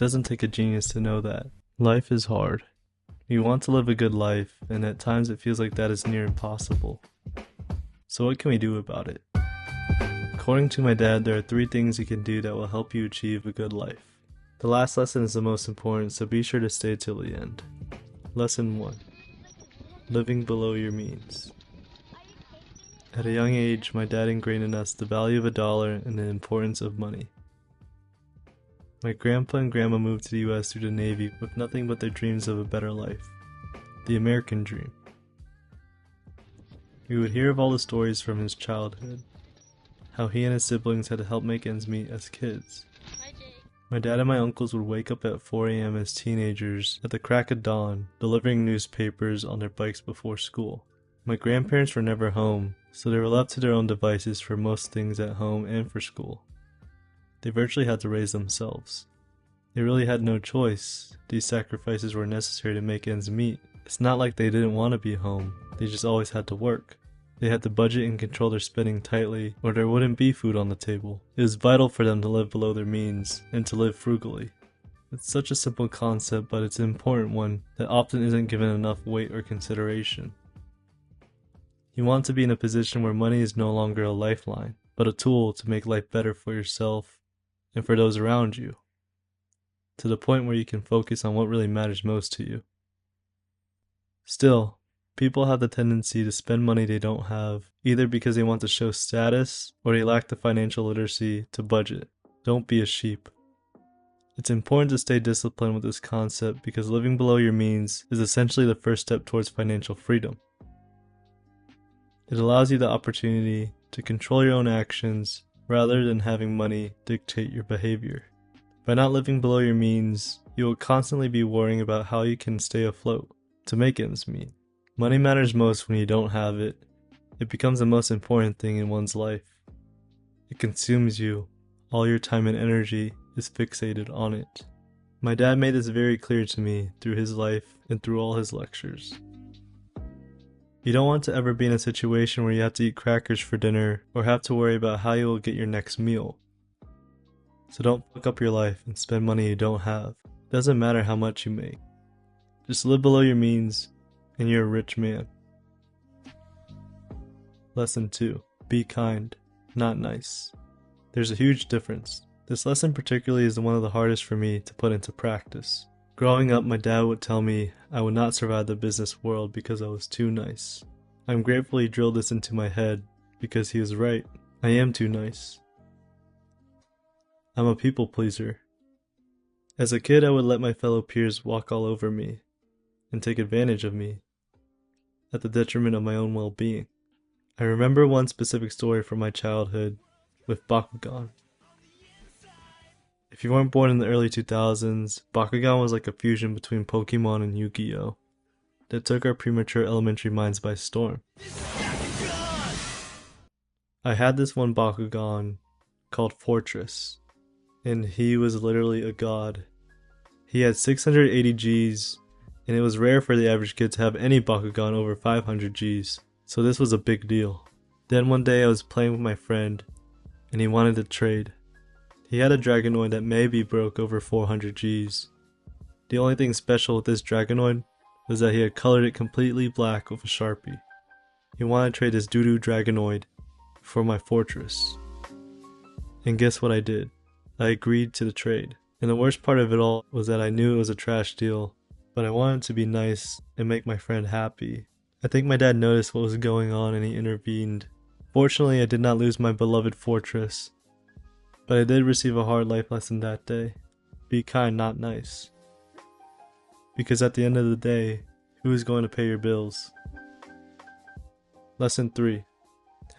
doesn't take a genius to know that. Life is hard. You want to live a good life, and at times it feels like that is near impossible. So what can we do about it? According to my dad, there are 3 things you can do that will help you achieve a good life. The last lesson is the most important, so be sure to stay till the end. Lesson 1. Living below your means. At a young age, my dad ingrained in us the value of $1 and the importance of money. My grandpa and grandma moved to the US through the Navy with nothing but their dreams of a better life. The American dream. We would hear of all the stories from his childhood. How he and his siblings had to help make ends meet as kids. My dad and my uncles would wake up at 4 a.m. as teenagers at the crack of dawn, delivering newspapers on their bikes before school. My grandparents were never home, so they were left to their own devices for most things at home and for school. They virtually had to raise themselves. They really had no choice. These sacrifices were necessary to make ends meet. It's not like they didn't want to be home, they just always had to work. They had to budget and control their spending tightly, or there wouldn't be food on the table. It was vital for them to live below their means, and to live frugally. It's such a simple concept, but it's an important one that often isn't given enough weight or consideration. You want to be in a position where money is no longer a lifeline, but a tool to make life better for yourself and for those around you, to the point where you can focus on what really matters most to you. Still, people have the tendency to spend money they don't have, either because they want to show status or they lack the financial literacy to budget. Don't be a sheep. It's important to stay disciplined with this concept because living below your means is essentially the first step towards financial freedom. It allows you the opportunity to control your own actions rather than having money dictate your behavior. By not living below your means, you will constantly be worrying about how you can stay afloat to make ends meet. Money matters most when you don't have it. It becomes the most important thing in one's life. It consumes you. All your time and energy is fixated on it. My dad made this very clear to me through his life and through all his lectures. You don't want to ever be in a situation where you have to eat crackers for dinner or have to worry about how you will get your next meal. So don't fuck up your life and spend money you don't have. It doesn't matter how much you make. Just live below your means and you're a rich man. Lesson 2. Be kind, not nice. There's a huge difference. This lesson particularly is one of the hardest for me to put into practice. Growing up, my dad would tell me I would not survive the business world because I was too nice. I'm grateful he drilled this into my head because he was right. I am too nice. I'm a people pleaser. As a kid, I would let my fellow peers walk all over me and take advantage of me at the detriment of my own well-being. I remember one specific story from my childhood with Bakugan. If you weren't born in the early 2000s, Bakugan was like a fusion between Pokemon and Yu-Gi-Oh! That took our premature elementary minds by storm. I had this one Bakugan called Fortress, and he was literally a god. He had 680 Gs, and it was rare for the average kid to have any Bakugan over 500 Gs, so this was a big deal. Then one day I was playing with my friend, and he wanted to trade. He had a Dragonoid that maybe broke over 400 Gs. The only thing special with this Dragonoid was that he had colored it completely black with a Sharpie. He wanted to trade this doo-doo Dragonoid for my Fortress. And guess what I did? I agreed to the trade. And the worst part of it all was that I knew it was a trash deal, but I wanted to be nice and make my friend happy. I think my dad noticed what was going on and he intervened. Fortunately, I did not lose my beloved Fortress, but I did receive a hard life lesson that day. Be kind, not nice. Because at the end of the day, who is going to pay your bills? Lesson 3.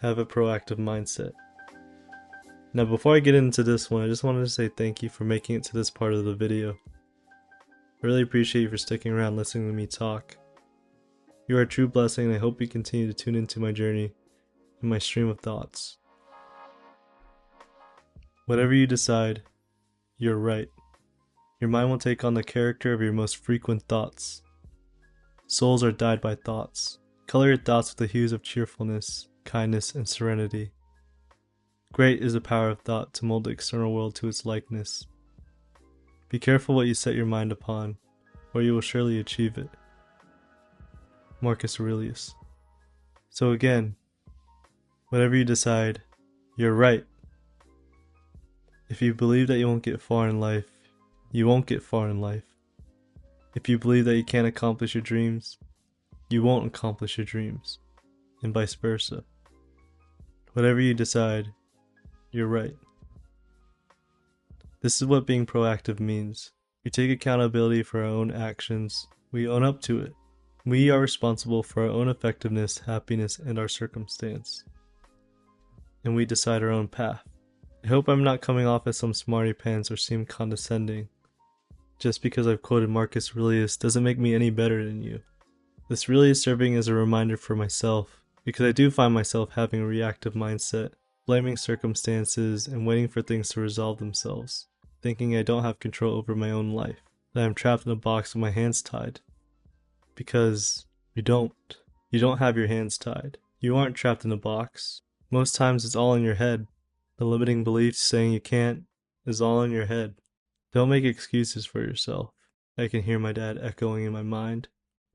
Have a proactive mindset. Now before I get into this one, I just wanted to say thank you for making it to this part of the video. I really appreciate you for sticking around listening to me talk. You are a true blessing and I hope you continue to tune into my journey and my stream of thoughts. Whatever you decide, you're right. Your mind will take on the character of your most frequent thoughts. Souls are dyed by thoughts. Color your thoughts with the hues of cheerfulness, kindness, and serenity. Great is the power of thought to mold the external world to its likeness. Be careful what you set your mind upon, or you will surely achieve it. Marcus Aurelius. So again, whatever you decide, you're right. If you believe that you won't get far in life, you won't get far in life. If you believe that you can't accomplish your dreams, you won't accomplish your dreams, and vice versa. Whatever you decide, you're right. This is what being proactive means. We take accountability for our own actions. We own up to it. We are responsible for our own effectiveness, happiness, and our circumstance. And we decide our own path. I hope I'm not coming off as some smarty pants or seem condescending. Just because I've quoted Marcus Aurelius doesn't make me any better than you. This really is serving as a reminder for myself, because I do find myself having a reactive mindset, blaming circumstances and waiting for things to resolve themselves, thinking I don't have control over my own life, that I'm trapped in a box with my hands tied. Because you don't. You don't have your hands tied. You aren't trapped in a box. Most times it's all in your head. The limiting beliefs saying you can't is all in your head. Don't make excuses for yourself. I can hear my dad echoing in my mind.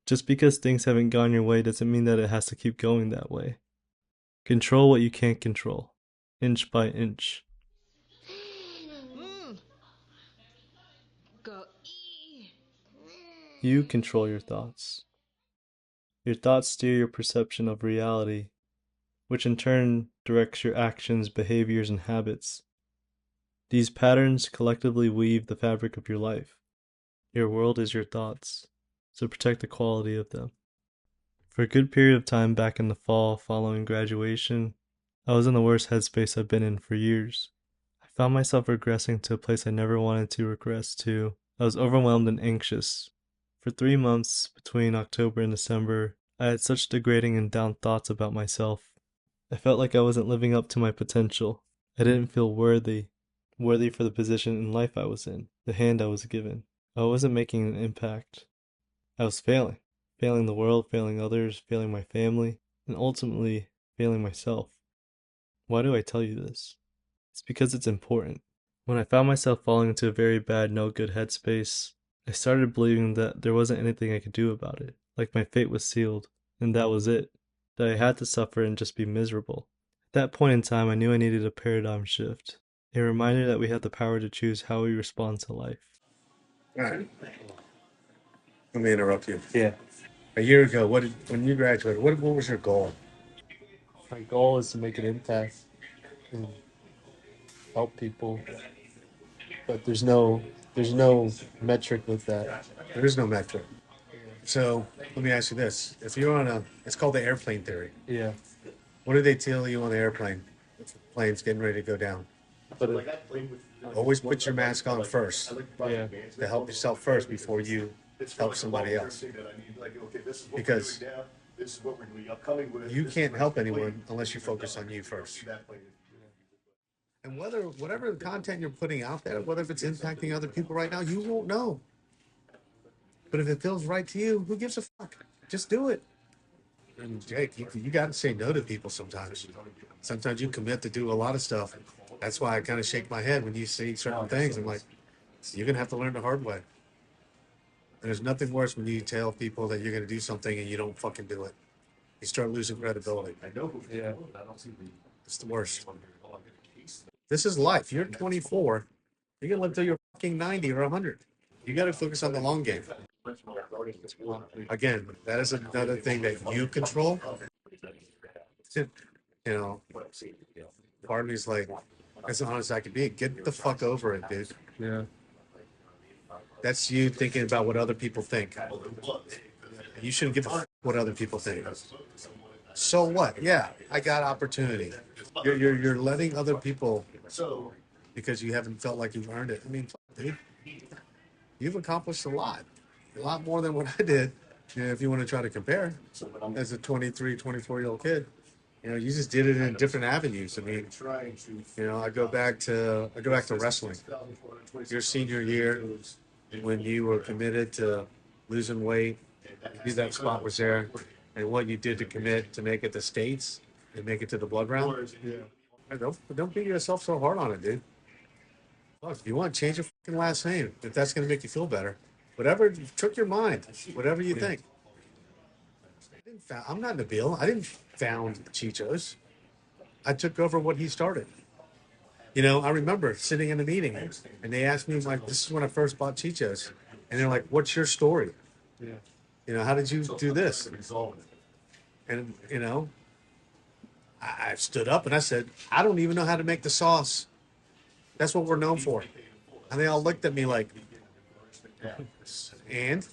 Just because things haven't gone your way doesn't mean that it has to keep going that way. Control what you can't control, inch by inch. You control your thoughts. Your thoughts steer your perception of reality, which in turn directs your actions, behaviors, and habits. These patterns collectively weave the fabric of your life. Your world is your thoughts, so protect the quality of them. For a good period of time back in the fall following graduation, I was in the worst headspace I've been in for years. I found myself regressing to a place I never wanted to regress to. I was overwhelmed and anxious. For 3 months, between October and December, I had such degrading and down thoughts about myself. I felt like I wasn't living up to my potential. I didn't feel worthy for the position in life I was in, the hand I was given. I wasn't making an impact. I was failing the world, failing others, failing my family, and ultimately failing myself. Why do I tell you this? It's because it's important. When I found myself falling into a very bad, no good headspace, I started believing that there wasn't anything I could do about it, like my fate was sealed, and that was it, that I had to suffer and just be miserable. At that point in time, I knew I needed a paradigm shift, a reminder that we have the power to choose how we respond to life. All right. Let me interrupt you. Yeah. A year ago, when you graduated, what was your goal? My goal is to make an impact and help people, but there's no metric with that. There is no metric. So let me ask you this: if you're on it's called the airplane theory. Yeah. What do they tell you on the airplane? If the plane's getting ready to go down, But always put your mask on first yeah. to help yourself first before you help somebody else. Because you can't help anyone unless you focus on you first. And whatever content you're putting out there, whether if it's impacting other people right now, you won't know. But if it feels right to you, who gives a fuck? Just do it. And Jake, you got to say no to people sometimes. Sometimes you commit to do a lot of stuff. That's why I kind of shake my head when you see certain things. I'm like, you're going to have to learn the hard way. And there's nothing worse when you tell people that you're going to do something and you don't fucking do it. You start losing credibility. Yeah. It's the worst. This is life. You're 24. You're going to live till you're fucking 90 or 100. You got to focus on the long game. Again, that is another thing that you control. You know, part of me is like, as honest as I can be, get the fuck over it, dude. Yeah. That's you thinking about what other people think. You shouldn't give a fuck what other people think. So what? Yeah, I got opportunity. You're letting other people because you haven't felt like you've earned it. I mean, dude, you've accomplished a lot more than what I did. You know, if you want to try to compare, as a 23, 24-year-old kid, you know, you just did it in different avenues. I mean, you know, I go back to wrestling. Your senior year, when you were committed to losing weight, you knew that spot was there, and what you did to commit to make it to states and make it to the blood round. Yeah. Don't beat yourself so hard on it, dude. Look, if you want, change your fucking last name if that's going to make you feel better. Whatever took your mind, whatever you think. I'm not Nabil. I didn't found Chicho's. I took over what he started. You know, I remember sitting in a meeting and they asked me, like, this is when I first bought Chicho's. And they're like, what's your story? Yeah. You know, how did you do this? And, you know, I stood up and I said, I don't even know how to make the sauce. That's what we're known for. And they all looked at me like, and?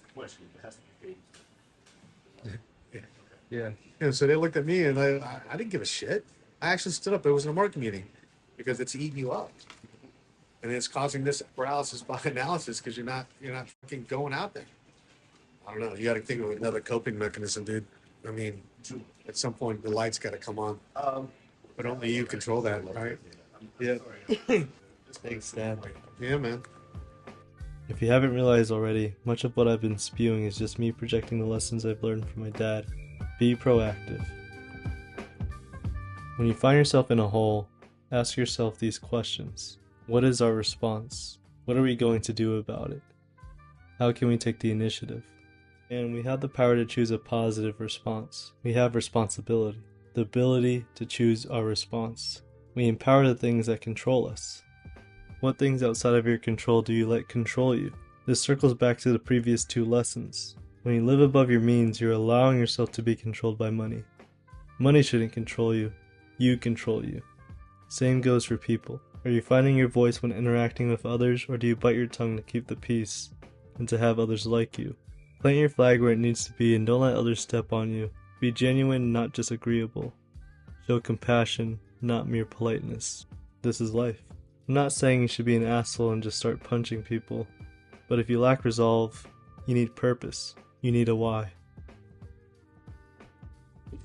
Yeah. You know, so they looked at me and I didn't give a shit. I actually stood up. It was in a market meeting because it's eating you up. And it's causing this paralysis by analysis because you're not fucking going out there. I don't know. You got to think of another coping mechanism, dude. I mean, at some point the lights got to come on, but only you control that, right? Yeah. Thanks, Dad. Yeah, man. If you haven't realized already, much of what I've been spewing is just me projecting the lessons I've learned from my dad. Be proactive. When you find yourself in a hole, ask yourself these questions. What is our response? What are we going to do about it? How can we take the initiative? And we have the power to choose a positive response. We have responsibility, the ability to choose our response. We empower the things that control us. What things outside of your control do you let control you? This circles back to the previous two lessons. When you live above your means, you're allowing yourself to be controlled by money. Money shouldn't control you. You control you. Same goes for people. Are you finding your voice when interacting with others, or do you bite your tongue to keep the peace and to have others like you? Plant your flag where it needs to be and don't let others step on you. Be genuine, not just agreeable. Show compassion, not mere politeness. This is life. I'm not saying you should be an asshole and just start punching people, but if you lack resolve, you need purpose. You need a why.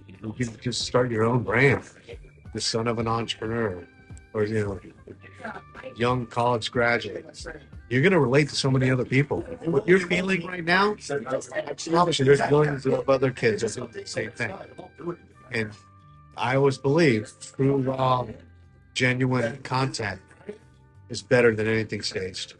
You can just start your own brand. The son of an entrepreneur, or young college graduate. You're going to relate to so many other people. What you're feeling right now, I promise you, there's millions of other kids that do the same thing. And I always believe true, raw, genuine content is better than anything staged.